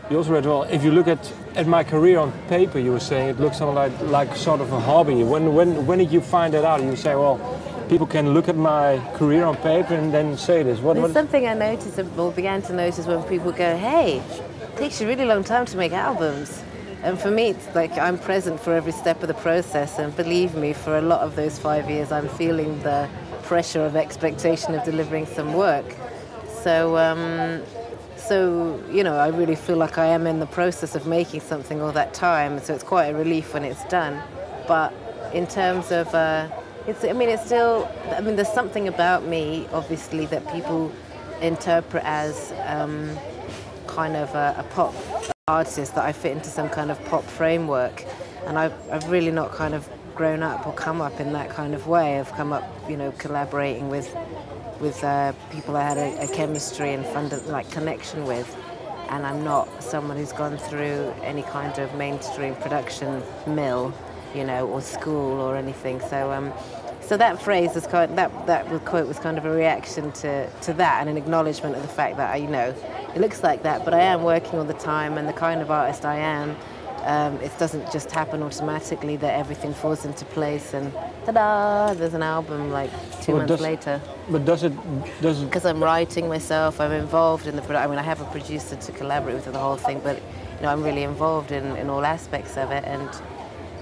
You also read, well, if you look at my career on paper, you were saying it looks something like sort of a hobby. When did you find that out? You say, well, people can look at my career on paper and then say this. There's something I noticed, or began to notice, when people go, hey, it takes you a really long time to make albums. And for me, it's like I'm present for every step of the process. And believe me, for a lot of those 5 years, I'm feeling the pressure of expectation of delivering some work. So, you know, I really feel like I am in the process of making something all that time. So it's quite a relief when it's done. But in terms of, it's still, there's something about me, obviously, that people interpret as kind of a pop artist, that I fit into some kind of pop framework. And I've really not kind of grown up or come up in that kind of way. I've come up, you know, collaborating with people I had a chemistry and connection with, and I'm not someone who's gone through any kind of mainstream production mill, you know, or school or anything. So that phrase was that quote was kind of a reaction to that, and an acknowledgement of the fact that you know, it looks like that, but I am working all the time, and the kind of artist I am. It doesn't just happen automatically that everything falls into place and ta-da, there's an album like 2 months later. But does it? Because I'm writing myself, I'm involved in the production. I mean, I have a producer to collaborate with the whole thing, but you know, I'm really involved in all aspects of it.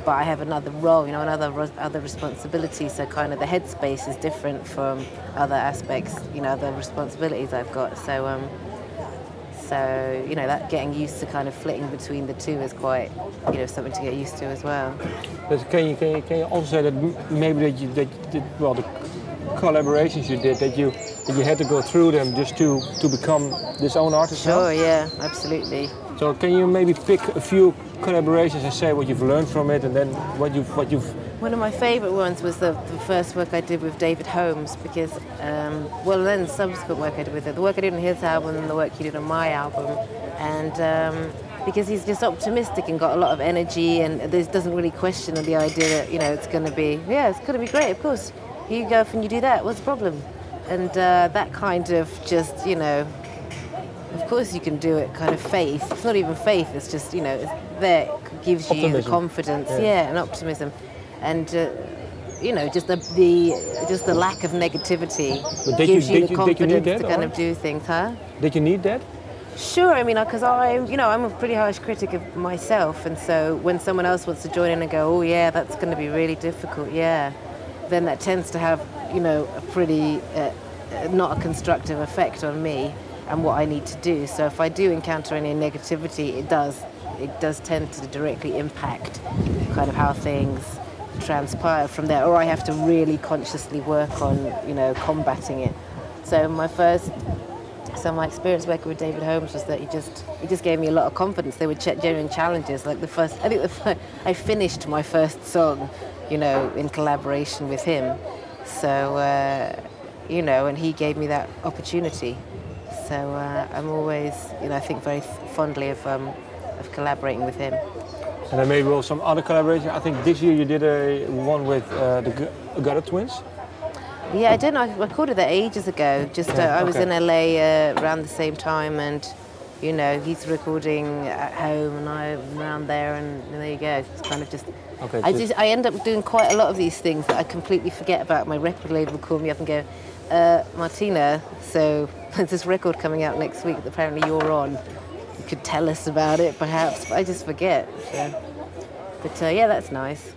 But I have another role, you know, other responsibilities. So kind of the headspace is different from other aspects, you know, other responsibilities I've got. So, you know, that getting used to kind of flitting between the two is quite, you know, something to get used to as well. But can you also say that maybe the collaborations you did, that you had to go through them just to become this own artist? Sure, yeah, absolutely. So can you maybe pick a few collaborations and say what you've learned from it, and then what you've One of my favourite ones was the first work I did with David Holmes, because, then subsequent work I did with it, the work I did on his album and the work he did on my album, and because he's just optimistic and got a lot of energy, and doesn't really question the idea that, you know, it's going to be great, of course. You go off and you do that, what's the problem? And that kind of just, you know, of course you can do it kind of faith. It's not even faith, it's just, you know, it's there, it gives you the confidence, and optimism. And you know, just the lack of negativity gives you the confidence to kind of do things, huh? Did you need that? Sure, I mean, because I'm a pretty harsh critic of myself, and so when someone else wants to join in and go, oh yeah, that's going to be really difficult, then that tends to have, you know, a pretty not a constructive effect on me and what I need to do. So if I do encounter any negativity, it does tend to directly impact kind of how things transpire from there, or I have to really consciously work on, you know, combating it. So my experience working with David Holmes was that he just gave me a lot of confidence. They were genuine challenges. Like I finished my first song, you know, in collaboration with him. So you know, and he gave me that opportunity. So I'm always, you know, I think very fondly of collaborating with him. And then maybe also some other collaboration. I think this year you did one with the Gutter Twins. Yeah, I did. I recorded that ages ago. I was in LA around the same time, and you know, he's recording at home and I'm around there, and there you go. It's kind of just. Okay. I end up doing quite a lot of these things that I completely forget about. My record label will call me up and go, Martina, so there's this record coming out next week that apparently you're on. You could tell us about it, perhaps, but I just forget. So. But yeah, that's nice.